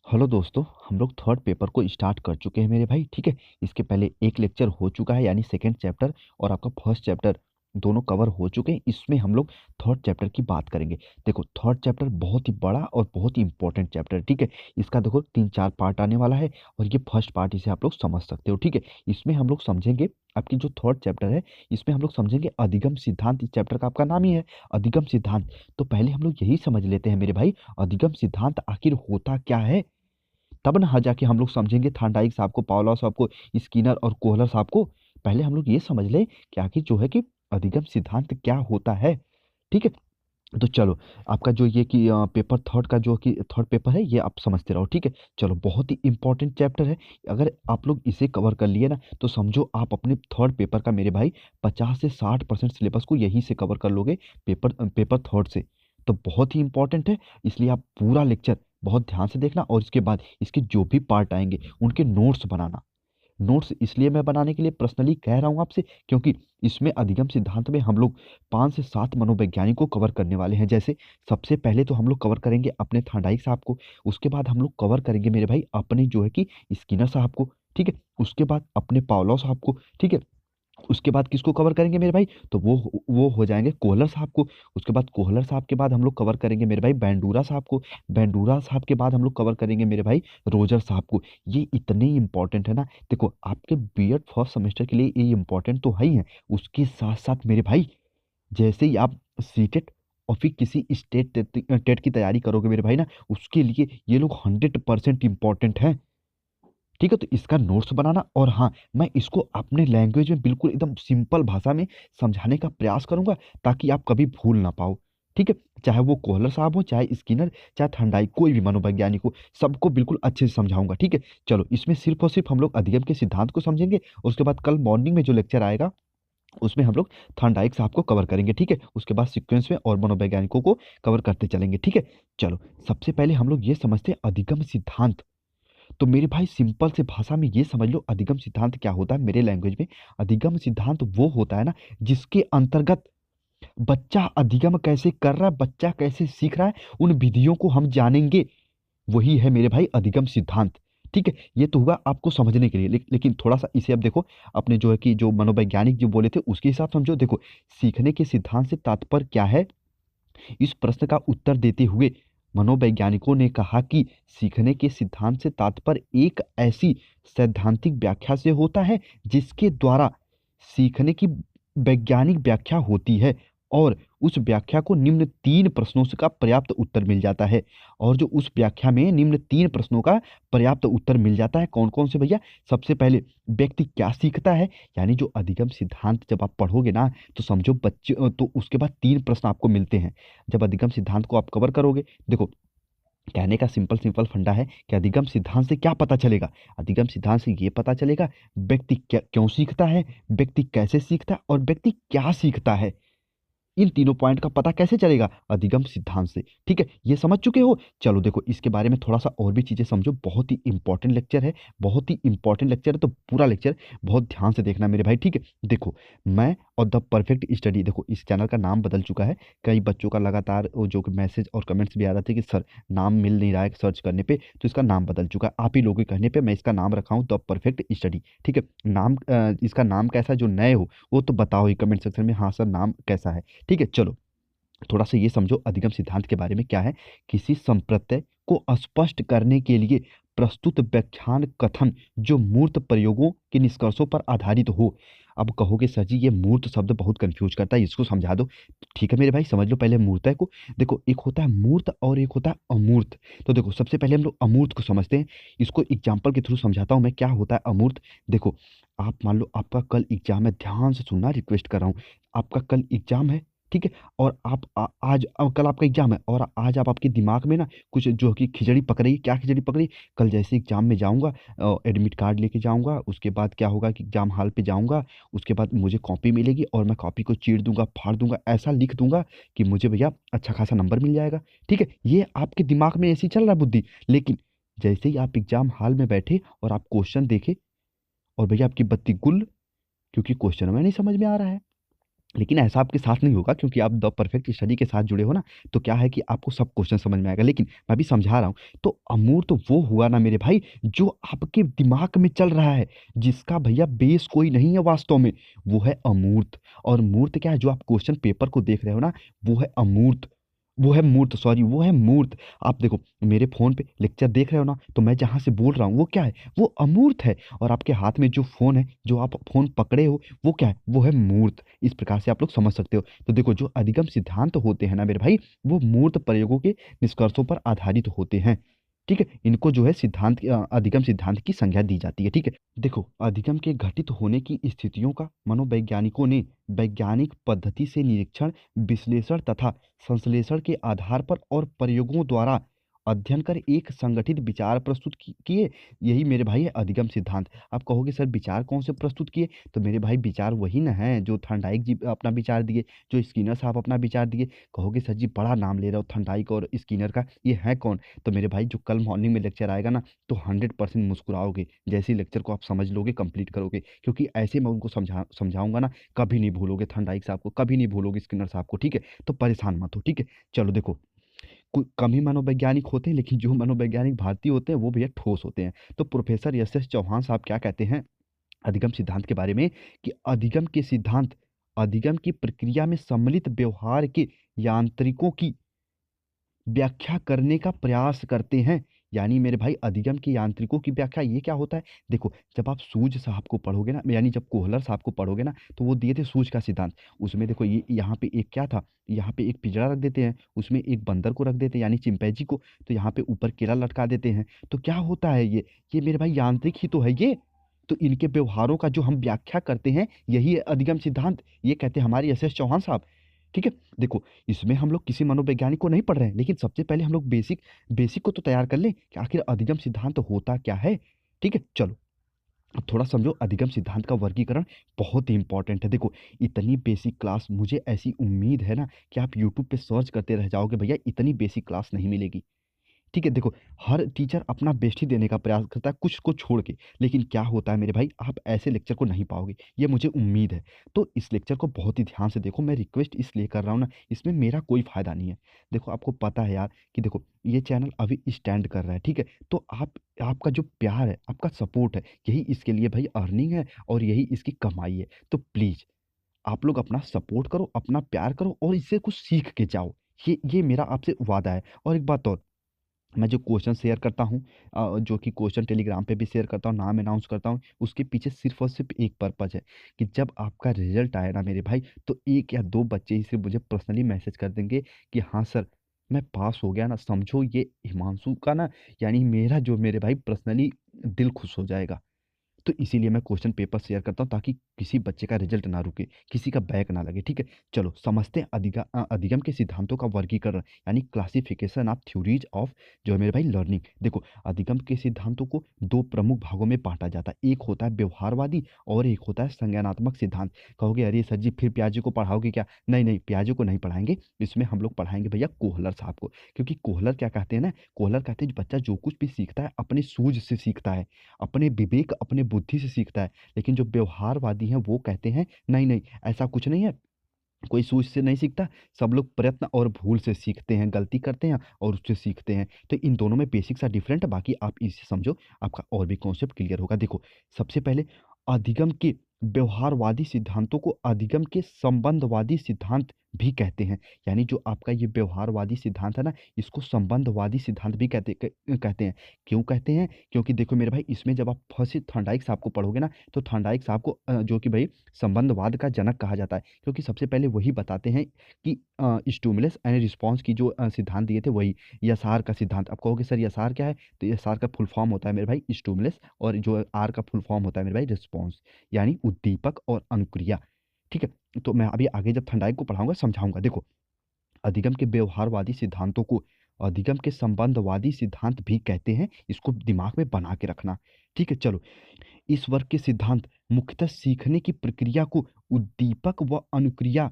Hello दोस्तों, हम लोग थर्ड पेपर को स्टार्ट कर चुके हैं मेरे भाई। ठीक है, इसके पहले एक लेक्चर हो चुका है यानी सेकंड चैप्टर और आपका फर्स्ट चैप्टर दोनों कवर हो चुके हैं। इसमें हम लोग थर्ड चैप्टर की बात करेंगे। देखो, थर्ड चैप्टर बहुत ही बड़ा और बहुत ही इंपॉर्टेंट चैप्टर है। ठीक है, इसका देखो 3-4 पार्ट आने वाला है और ये फर्स्ट पार्ट इसे आप लोग समझ सकते हो। ठीक है, इसमें हम लोग समझेंगे आपकी जो थर्ड चैप्टर है, इसमें हम लोग समझेंगे अधिगम सिद्धांत। इस चैप्टर का आपका नाम ही है अधिगम सिद्धांत। तो पहले हम लोग यही समझ लेते हैं मेरे भाई, अधिगम सिद्धांत आखिर होता क्या है। तब ना जाके हम लोग समझेंगे थॉर्नडाइक साहब को, पावलोव साहब को, स्किनर और कोहलर साहब को। पहले हम लोग ये समझ ले कि आखिर जो है कि अधिगम सिद्धांत क्या होता है। ठीक है, तो चलो, आपका जो ये कि पेपर थर्ड का जो कि थर्ड पेपर है ये आप समझते रहो। ठीक है, चलो, बहुत ही इंपॉर्टेंट चैप्टर है। अगर आप लोग इसे कवर कर लिए ना तो समझो आप अपने थर्ड पेपर का मेरे भाई 50 से 60% सिलेबस को यहीं से कवर कर लोगे, पेपर थर्ड से। तो बहुत ही इंपॉर्टेंट है, इसलिए आप पूरा लेक्चर बहुत ध्यान से देखना और इसके बाद इसके जो भी पार्ट आएंगे उनके नोट्स बनाना। नोट्स इसलिए मैं बनाने के लिए पर्सनली कह रहा हूँ आपसे, क्योंकि इसमें अधिगम सिद्धांत में हम लोग 5 से 7 मनोवैज्ञानिक को कवर करने वाले हैं। जैसे सबसे पहले तो हम लोग कवर करेंगे अपने थॉर्नडाइक साहब को, उसके बाद हम लोग कवर करेंगे मेरे भाई अपने जो है कि स्किनर साहब को। ठीक है, उसके बाद अपने पावलोव साहब को। ठीक है, उसके बाद किसको कवर करेंगे मेरे भाई, तो वो हो जाएंगे कोहलर साहब को। उसके बाद कोहलर साहब के बाद हम लोग कवर करेंगे मेरे भाई बैंडूरा साहब को। बैंडूरा साहब के बाद हम लोग कवर करेंगे मेरे भाई रोजर साहब को। ये इतने इंपॉर्टेंट है ना। देखो, आपके बीएड फर्स्ट सेमेस्टर के लिए ये इंपॉर्टेंट तो है ही है, उसके साथ साथ मेरे भाई जैसे ही आप सीटेट और फिर किसी स्टेट टेट की तैयारी करोगे मेरे भाई ना, उसके लिए ये लोग 100% इंपॉर्टेंट है। ठीक है, तो इसका नोट्स बनाना, और हाँ, मैं इसको अपने लैंग्वेज में बिल्कुल एकदम सिंपल भाषा में समझाने का प्रयास करूंगा ताकि आप कभी भूल ना पाओ। ठीक है, चाहे वो कोहलर साहब हो, चाहे स्किनर, चाहे थंडाई, कोई भी मनोवैज्ञानिक हो, सबको बिल्कुल अच्छे से समझाऊंगा। ठीक है, चलो, इसमें सिर्फ और सिर्फ हम लोग अधिगम के सिद्धांत को समझेंगे और उसके बाद कल मॉर्निंग में जो लेक्चर आएगा उसमें हम लोग थॉर्नडाइक साहब को कवर करेंगे। ठीक है, उसके बाद सीक्वेंस में और मनोवैज्ञानिकों को कवर करते चलेंगे। ठीक है, चलो, सबसे पहले हम लोग ये समझते हैं अधिगम सिद्धांत। तो मेरे भाई सिंपल से भाषा में ये समझ लो अधिगम सिद्धांत क्या होता है मेरे लैंग्वेज में। अधिगम सिद्धांत वो होता है ना जिसके अंतर्गत बच्चा अधिगम कैसे कर रहा है, बच्चा कैसे सीख रहा है, उन विधियों को हम जानेंगे। वही है मेरे भाई अधिगम सिद्धांत। ठीक है, ये तो हुआ आपको समझने के लिए, लेकिन थोड़ा सा इसे अब देखो, अपने जो है कि जो मनोवैज्ञानिक जो बोले थे उसके हिसाब समझो। देखो, सीखने के सिद्धांत से तात्पर्य क्या है, इस प्रश्न का उत्तर देते हुए मनोवैज्ञानिकों ने कहा कि सीखने के सिद्धांत से तात्पर्य एक ऐसी सैद्धांतिक व्याख्या से होता है जिसके द्वारा सीखने की वैज्ञानिक व्याख्या होती है और उस व्याख्या को निम्न 3 प्रश्नों से का पर्याप्त उत्तर मिल जाता है। और जो उस व्याख्या में निम्न 3 प्रश्नों का पर्याप्त उत्तर मिल जाता है, कौन कौन से भैया, सबसे पहले व्यक्ति क्या सीखता है, यानी जो अधिगम सिद्धांत जब आप पढ़ोगे ना तो समझो बच्चे, तो उसके बाद 3 प्रश्न आपको मिलते हैं जब अधिगम सिद्धांत को आप कवर करोगे। देखो, कहने का सिंपल सिंपल फंडा है कि अधिगम सिद्धांत से क्या पता चलेगा। अधिगम सिद्धांत से ये पता चलेगा व्यक्ति क्या क्यों सीखता है, व्यक्ति कैसे सीखता है और व्यक्ति क्या सीखता है। इन तीनों पॉइंट का पता कैसे चलेगा, अधिगम सिद्धांत से। ठीक है, ये समझ चुके हो। चलो देखो, इसके बारे में थोड़ा सा और भी चीजें समझो, बहुत ही इंपॉर्टेंट लेक्चर है, बहुत ही इंपॉर्टेंट लेक्चर है, तो पूरा लेक्चर बहुत ध्यान से देखना मेरे भाई। ठीक है, देखो, मैं और द परफेक्ट स्टडी, देखो इस चैनल का नाम बदल चुका है। कई बच्चों का लगातार वो जो मैसेज और कमेंट्स भी आ रहे थे कि सर नाम मिल नहीं रहा है सर्च करने पे, तो इसका नाम बदल चुका है। आप ही लोगों के कहने पे मैं इसका नाम रखा हूँ द परफेक्ट स्टडी। ठीक है, नाम इसका नाम कैसा है, जो नए हो वो तो बताओ ही कमेंट सेक्शन में, हाँ सर नाम कैसा है। ठीक है, चलो, थोड़ा सा ये समझो अधिगम सिद्धांत के बारे में क्या है। किसी संप्रत्यय को स्पष्ट करने के लिए प्रस्तुत व्याख्यान कथन जो मूर्त प्रयोगों के निष्कर्षों पर आधारित हो। अब कहोगे सर जी ये मूर्त शब्द बहुत कंफ्यूज करता है, इसको समझा दो। ठीक है मेरे भाई, समझ लो पहले मूर्त को। देखो, एक होता है मूर्त और एक होता है अमूर्त। तो देखो, सबसे पहले हम लोग अमूर्त को समझते हैं। इसको एग्जाम्पल के थ्रू समझाता हूँ मैं क्या होता है अमूर्त। देखो, आप मान लो आपका कल एग्जाम है, ध्यान से सुनना, रिक्वेस्ट कर रहा हूँ। आपका कल एग्जाम है, ठीक है, और आप आज कल आपका एग्जाम है और आज आप आपके दिमाग में ना कुछ जो कि खिचड़ी पक रही है। क्या खिचड़ी पक रही है, कल जैसे एग्जाम में जाऊंगा, एडमिट कार्ड लेके जाऊंगा, उसके बाद क्या होगा कि एग्जाम हॉल पे जाऊंगा, उसके बाद मुझे कॉपी मिलेगी और मैं कॉपी को चीर दूंगा, फाड़ दूंगा, ऐसा लिख दूंगा कि मुझे भैया अच्छा खासा नंबर मिल जाएगा। ठीक है, ये आपके दिमाग में ऐसे ही चल रहा है बुद्धि। लेकिन जैसे ही आप एग्जाम हॉल में बैठे और आप क्वेश्चन देखे और भैया आपकी बत्ती गुल, क्योंकि क्वेश्चन में नहीं समझ में आ रहा है, लेकिन ऐसा आपके साथ नहीं होगा क्योंकि आप द परफेक्ट स्टडी के साथ जुड़े हो ना, तो क्या है कि आपको सब क्वेश्चन समझ में आएगा। लेकिन मैं भी समझा रहा हूँ। तो अमूर्त वो हुआ ना मेरे भाई जो आपके दिमाग में चल रहा है, जिसका भैया बेस कोई नहीं है वास्तव में, वो है अमूर्त। और मूर्त क्या है? जो आप क्वेश्चन पेपर को देख रहे हो ना, वो है अमूर्त। वो है मूर्त, सॉरी, वो है मूर्त। आप देखो मेरे फोन पे लेक्चर देख रहे हो ना, तो मैं जहां से बोल रहा हूँ वो क्या है? वो अमूर्त है। और आपके हाथ में जो फोन है, जो आप फोन पकड़े हो, वो क्या है? वो है मूर्त। इस प्रकार से आप लोग समझ सकते हो। तो देखो जो अधिगम सिद्धांत होते हैं ना मेरे भाई, वो मूर्त प्रयोगों के निष्कर्षों पर आधारित होते हैं। ठीक है, इनको जो है सिद्धांत अधिगम सिद्धांत की संज्ञा दी जाती है। ठीक है, देखो अधिगम के घटित होने की स्थितियों का मनोवैज्ञानिकों ने वैज्ञानिक पद्धति से निरीक्षण, विश्लेषण तथा संश्लेषण के आधार पर और प्रयोगों द्वारा अध्ययन कर एक संगठित विचार प्रस्तुत किए। यही मेरे भाई है अधिगम सिद्धांत। आप कहोगे सर विचार कौन से प्रस्तुत किए? तो मेरे भाई विचार वही ना है जो थॉर्नडाइक जी अपना विचार दिए, जो स्किनर साहब अपना विचार दिए। कहोगे सर जी बड़ा नाम ले रहे हो थॉर्नडाइक और स्किनर का, ये है कौन? तो मेरे भाई जो कल मॉर्निंग में लेक्चर आएगा ना, तो 100% मुस्कुराओगे जैसे ही लेक्चर को आप समझ लोगे, कंप्लीट करोगे। क्योंकि ऐसे मैं उनको समझाऊंगा ना, कभी नहीं भूलोगे थॉर्नडाइक साहब को, कभी नहीं भूलोगे स्किनर साहब को। ठीक है, तो परेशान मत हो। ठीक है, चलो देखो कम ही मनोवैज्ञानिक होते हैं, लेकिन जो मनोवैज्ञानिक भारतीय होते हैं वो भैया ठोस होते हैं। तो प्रोफेसर एस एस चौहान साहब क्या कहते हैं अधिगम सिद्धांत के बारे में, कि अधिगम के सिद्धांत अधिगम की प्रक्रिया में सम्मिलित व्यवहार के यांत्रिकों की व्याख्या करने का प्रयास करते हैं। यानी मेरे भाई अधिगम के यांत्रिकों की व्याख्या ये क्या होता है? देखो जब आप सूज साहब को पढ़ोगे ना, यानी जब कोहलर साहब को पढ़ोगे ना, तो वो दिए थे सूज का सिद्धांत। उसमें देखो ये यहाँ पे एक क्या था, यहाँ पे एक पिंजरा रख देते हैं, उसमें एक बंदर को रख देते हैं यानी चिंपैंजी को, तो यहाँ पे ऊपर केला लटका देते हैं। तो क्या होता है ये मेरे भाई यांत्रिक ही तो है ये। तो इनके व्यवहारों का जो हम व्याख्या करते हैं, यही है अधिगम सिद्धांत। ये कहते हैं हमारे एस एस चौहान साहब। ठीक है, देखो इसमें हम लोग किसी मनोवैज्ञानिक को नहीं पढ़ रहे हैं, लेकिन सबसे पहले हम लोग बेसिक बेसिक को तो तैयार कर लें कि आखिर अधिगम सिद्धांत होता क्या है। ठीक है, चलो अब थोड़ा समझो अधिगम सिद्धांत का वर्गीकरण, बहुत ही इंपॉर्टेंट है। देखो इतनी बेसिक क्लास, मुझे ऐसी उम्मीद है ना कि आप यूट्यूब पे सर्च करते रह जाओगे, भैया इतनी बेसिक क्लास नहीं मिलेगी। ठीक है, देखो हर टीचर अपना बेस्ट ही देने का प्रयास करता है कुछ को छोड़ के, लेकिन क्या होता है मेरे भाई, आप ऐसे लेक्चर को नहीं पाओगे, ये मुझे उम्मीद है। तो इस लेक्चर को बहुत ही ध्यान से देखो, मैं रिक्वेस्ट इसलिए कर रहा हूँ ना, इसमें मेरा कोई फायदा नहीं है। देखो आपको पता है यार कि देखो ये चैनल अभी स्टैंड कर रहा है। ठीक है, तो आपका जो प्यार है, आपका सपोर्ट है, यही इसके लिए भाई अर्निंग है और यही इसकी कमाई है। तो प्लीज आप लोग अपना सपोर्ट करो, अपना प्यार करो और इससे कुछ सीख के जाओ। ये मेरा आपसे वादा है। और एक बात और, मैं जो क्वेश्चन शेयर करता हूँ, जो कि क्वेश्चन टेलीग्राम पे भी शेयर करता हूँ, नाम अनाउंस करता हूँ, उसके पीछे सिर्फ और सिर्फ एक पर्पज है कि जब आपका रिजल्ट आए ना मेरे भाई, तो एक या दो बच्चे ही सिर्फ मुझे पर्सनली मैसेज कर देंगे कि हाँ सर मैं पास हो गया ना, समझो ये हिमांशु का ना, यानी मेरा जो मेरे भाई पर्सनली दिल खुश हो जाएगा। तो इसीलिए मैं क्वेश्चन पेपर शेयर करता हूँ ताकि किसी बच्चे का रिजल्ट ना रुके, किसी का बैक ना लगे। ठीक है, चलो समझते हैं अधिगम के सिद्धांतों का वर्गीकरण, यानी क्लासिफिकेशन ऑफ थ्योरीज ऑफ जो है मेरे भाई लर्निंग। देखो अधिगम के सिद्धांतों को दो प्रमुख भागों में बांटा जाता है, एक होता है व्यवहारवादी और एक होता है संज्ञानात्मक सिद्धांत। कहोगे अरे सर जी फिर प्याजे को पढ़ाओगे क्या? नहीं नहीं, प्याजे को नहीं पढ़ाएंगे, इसमें हम लोग पढ़ाएंगे भैया कोहलर साहब को। क्योंकि कोहलर क्या कहते हैं ना, कोहलर कहते हैं बच्चा जो कुछ भी सीखता है अपने सूझ से सीखता है, अपने विवेक अपने बुद्धि से सीखता है। लेकिन जो व्यवहारवादी हैं वो कहते हैं नहीं नहीं, ऐसा कुछ नहीं है, कोई सूझ से नहीं सीखता, सब लोग प्रयत्न और भूल से सीखते हैं, गलती करते हैं और उससे सीखते हैं। तो इन दोनों में बेसिक सा डिफरेंट है, बाकी आप इसे समझो, आपका और भी कॉन्सेप्ट क्लियर होगा। देखो सबसे पहले अधिगम के व्यवहारवादी सिद्धांतों को अधिगम के संबंधवादी सिद्धांत भी कहते हैं। यानी जो आपका ये व्यवहारवादी सिद्धांत है ना, इसको संबंधवादी सिद्धांत भी कहते हैं। क्यों कहते हैं? क्योंकि देखो मेरे भाई इसमें जब आप फर्स्ट थॉर्नडाइक साहब को पढ़ोगे ना, तो थॉर्नडाइक साहब को जो कि भाई संबंधवाद का जनक कहा जाता है, क्योंकि सबसे पहले वही बताते हैं कि स्टिमुलस एंड रिस्पॉन्स की जो सिद्धांत दिए थे वही यसार का सिद्धांत। आप कहोगे सर यसार क्या है? तो यसार का फुल फॉर्म होता है मेरे भाई स्टिमुलस, और जो आर का फुल फॉर्म होता है मेरे भाई रिस्पॉन्स, यानी उद्दीपक और अनुक्रिया। ठीक है, तो मैं अभी आगे जब थंडाइक को पढ़ाऊंगा समझाऊंगा। देखो अधिगम के व्यवहारवादी सिद्धांतों को अधिगम के संबंधवादी सिद्धांत भी कहते हैं, इसको दिमाग में बना के रखना। ठीक है, चलो इस वर्ग के सिद्धांत मुख्यतः सीखने की प्रक्रिया को उद्दीपक व अनुक्रिया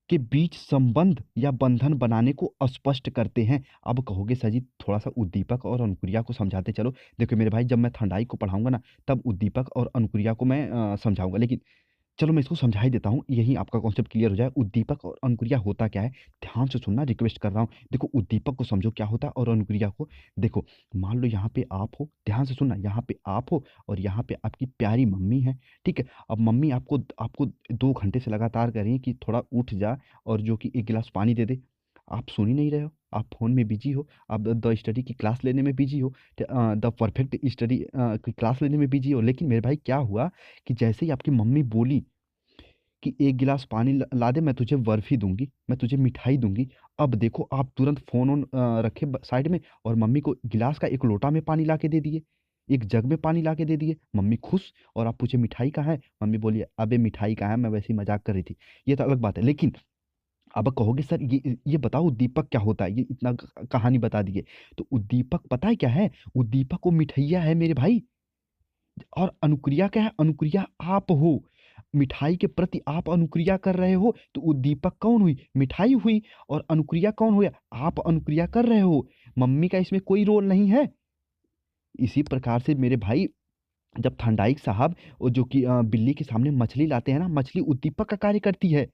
के बीच संबंध या बंधन बनाने को स्पष्ट करते हैं। अब कहोगे सर जी थोड़ा सा उद्दीपक और अनुक्रिया को समझाते चलो। देखो मेरे भाई जब मैं थंडाई को पढ़ाऊंगा ना, तब उद्दीपक और अनुक्रिया को मैं समझाऊंगा, लेकिन चलो मैं इसको समझा ही देता हूँ, यही आपका कॉन्सेप्ट क्लियर हो जाए। उद्दीपक और अनुक्रिया होता क्या है, ध्यान से सुनना, रिक्वेस्ट कर रहा हूँ। देखो उद्दीपक को समझो क्या होता है और अनुक्रिया को देखो। मान लो यहाँ पे आप हो, ध्यान से सुनना, यहाँ पे आप हो और यहाँ पे आपकी प्यारी मम्मी है, ठीक है। अब मम्मी आपको आपको 2 घंटे से लगातार कह रही है कि थोड़ा उठ जा और जो कि एक गिलास पानी दे दे। आप सुन ही नहीं रहे हो, आप फ़ोन में बिजी हो, आप द स्टडी की क्लास लेने में बिजी हो, द परफेक्ट स्टडी की क्लास लेने में बिजी हो। लेकिन मेरे भाई क्या हुआ कि जैसे ही आपकी मम्मी बोली कि एक गिलास पानी ला दे, मैं तुझे बर्फी दूंगी, मैं तुझे मिठाई दूंगी। अब देखो आप तुरंत फोन ऑन रखे साइड में और मम्मी को गिलास का एक लोटा में पानी ला के दे दिए, एक जग में पानी ला के दे दिए। मम्मी खुश। और आप पूछे मिठाई कहाँ है, मम्मी बोली अबे मिठाई कहाँ है, मैं वैसे ही मजाक कर रही थी। ये तो अलग बात है। लेकिन अब कहोगे सर ये बताओ उद्दीपक क्या होता है, ये इतना कहानी बता दिए। तो उद्दीपक पता है क्या है, उद्दीपक वो मिठैया है मेरे भाई। और अनुक्रिया क्या है, अनुक्रिया आप हो, मिठाई के प्रति आप अनुक्रिया कर रहे हो। तो उद्दीपक कौन हुई, मिठाई हुई। और अनुक्रिया कौन हुआ, आप अनुक्रिया कर रहे हो। मम्मी का इसमें कोई रोल नहीं है। इसी प्रकार से मेरे भाई, जब थंडाइक साहब वो जो कि बिल्ली के सामने मछली लाते हैं ना, मछली उद्दीपक का कार्य करती है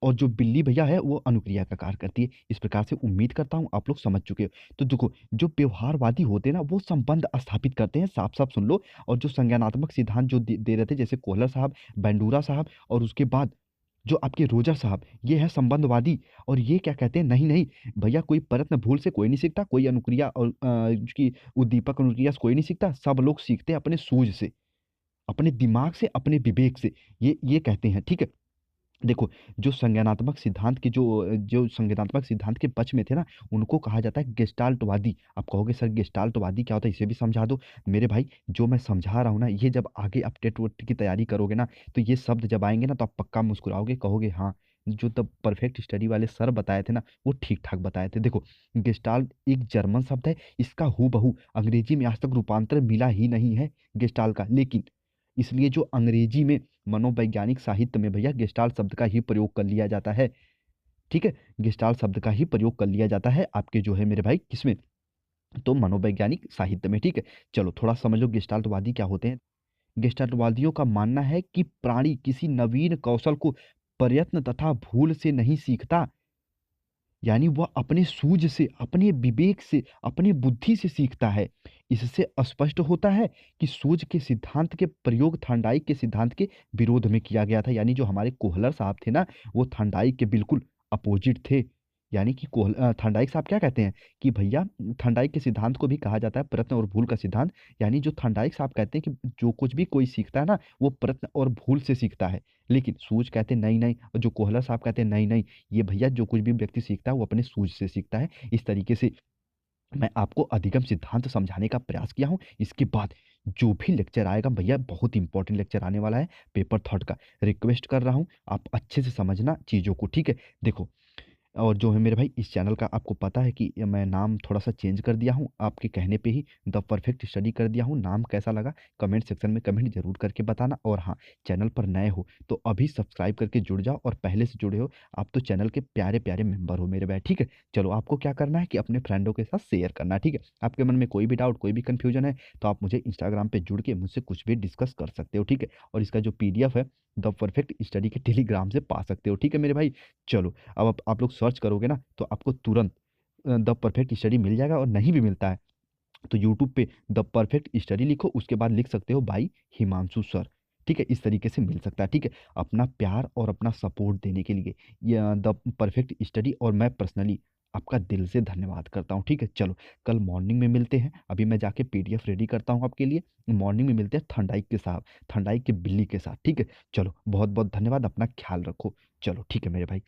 और जो बिल्ली भैया है वो अनुक्रिया का कार्य करती है। इस प्रकार से उम्मीद करता हूँ आप लोग समझ चुके हो। तो देखो जो व्यवहारवादी होते हैं ना, वो संबंध स्थापित करते हैं, साफ साफ सुन लो। और जो संज्ञानात्मक सिद्धांत जो दे रहे थे, जैसे कोहलर साहब, बेंडूरा साहब, और उसके बाद जो आपके रोजर साहब, ये है संबंधवादी। और ये क्या कहते हैं, नहीं नहीं भैया, कोई प्रयत्न भूल से कोई नहीं सीखता, कोई अनुक्रिया और की उद्दीपक अनुक्रिया से कोई नहीं सीखता, सब लोग सीखते हैं अपने सूझ से, अपने दिमाग से, अपने विवेक से। ये कहते हैं, ठीक है। देखो जो संज्ञानात्मक सिद्धांत के जो संज्ञानात्मक सिद्धांत के पक्ष में थे ना, उनको कहा जाता है गेस्टाल्टवादी। आप कहोगे सर गेस्टाल्टवादी क्या होता है, इसे भी समझा दो। मेरे भाई जो मैं समझा रहा हूँ ना, ये जब आगे आप टेट वेट की तैयारी करोगे ना, तो ये शब्द जब आएंगे ना, तो आप पक्का मुस्कुराओगे, कहोगे हाँ, जो तब परफेक्ट स्टडी वाले सर बताए थे ना, वो ठीक ठाक बताए थे। देखो गेस्टाल्ट एक जर्मन शब्द है, इसका हूबहू अंग्रेजी में आज तक रूपांतर मिला ही नहीं है गेस्टाल्ट का। लेकिन इसलिए जो अंग्रेजी में मनोवैज्ञानिक साहित्य में भैया गेस्टाल्ट शब्द का ही प्रयोग कर लिया जाता है, ठीक है। गेस्टाल्ट शब्द का ही प्रयोग कर लिया जाता है आपके जो है मेरे भाई किसमें, तो मनोवैज्ञानिक साहित्य में, ठीक है। चलो थोड़ा समझ लो गेस्टाल्टवादी क्या होते हैं। गेस्टाल्टवादियों का मानना है कि प्राणी किसी नवीन कौशल को प्रयत्न तथा भूल से नहीं सीखता, यानी वह अपने सूझ से, अपने विवेक से, अपने बुद्धि से सीखता है। इससे स्पष्ट होता है कि सूझ के सिद्धांत के प्रयोग थॉर्नडाइक के सिद्धांत के विरोध में किया गया था। यानी जो हमारे कोहलर साहब थे ना, वो थॉर्नडाइक के बिल्कुल अपोजिट थे। यानी कि थॉर्नडाइक साहब क्या कहते हैं कि भैया, थॉर्नडाइक के सिद्धांत को भी कहा जाता है प्रयत्न और भूल का सिद्धांत। यानी जो थॉर्नडाइक साहब कहते हैं कि जो कुछ भी कोई सीखता है ना, वो प्रयत्न और भूल से सीखता है। लेकिन सूझ कहते हैं नहीं नहीं, और जो कोहलर साहब कहते हैं नहीं नहीं, ये भैया जो कुछ भी व्यक्ति सीखता है वो अपने सूझ से सीखता है। इस तरीके से मैं आपको अधिगम सिद्धांत समझाने का प्रयास किया हूँ। इसके बाद जो भी लेक्चर आएगा भैया, बहुत इंपॉर्टेंट लेक्चर आने वाला है पेपर थर्ड का, रिक्वेस्ट कर रहा हूँ आप अच्छे से समझना चीज़ों को, ठीक है। देखो और जो है मेरे भाई, इस चैनल का आपको पता है कि मैं नाम थोड़ा सा चेंज कर दिया हूँ आपके कहने पे ही, द परफेक्ट स्टडी कर दिया हूँ। नाम कैसा लगा कमेंट सेक्शन में कमेंट जरूर करके बताना। और हाँ, चैनल पर नए हो तो अभी सब्सक्राइब करके जुड़ जाओ, और पहले से जुड़े हो आप तो चैनल के प्यारे प्यारे मेंबर हो मेरे भाई, ठीक है। चलो आपको क्या करना है कि अपने फ्रेंडों के साथ शेयर करना है, ठीक है। आपके मन में कोई भी डाउट, कोई भी कन्फ्यूजन है, तो आप मुझे इंस्टाग्राम पे जुड़ के मुझसे कुछ भी डिस्कस कर सकते हो, ठीक है। और इसका जो PDF है, द परफेक्ट स्टडी के टेलीग्राम से पा सकते हो, ठीक है मेरे भाई। चलो अब आप लोग सर्च करोगे ना, तो आपको तुरंत द परफेक्ट स्टडी मिल जाएगा। और नहीं भी मिलता है तो यूट्यूब पे द परफेक्ट स्टडी लिखो, उसके बाद लिख सकते हो भाई हिमांशु सर, ठीक है। इस तरीके से मिल सकता है, ठीक है। अपना प्यार और अपना सपोर्ट देने के लिए ये द परफेक्ट स्टडी, और मैं पर्सनली आपका दिल से धन्यवाद करता हूँ, ठीक है। चलो कल मॉर्निंग में मिलते हैं, अभी मैं जाके PDF रेडी करता हूँ आपके लिए। मॉर्निंग में मिलते हैं थंडाइक के साथ, थंडाइक के बिल्ली के साथ, ठीक है। चलो बहुत बहुत धन्यवाद, अपना ख्याल रखो। चलो ठीक है मेरे भाई।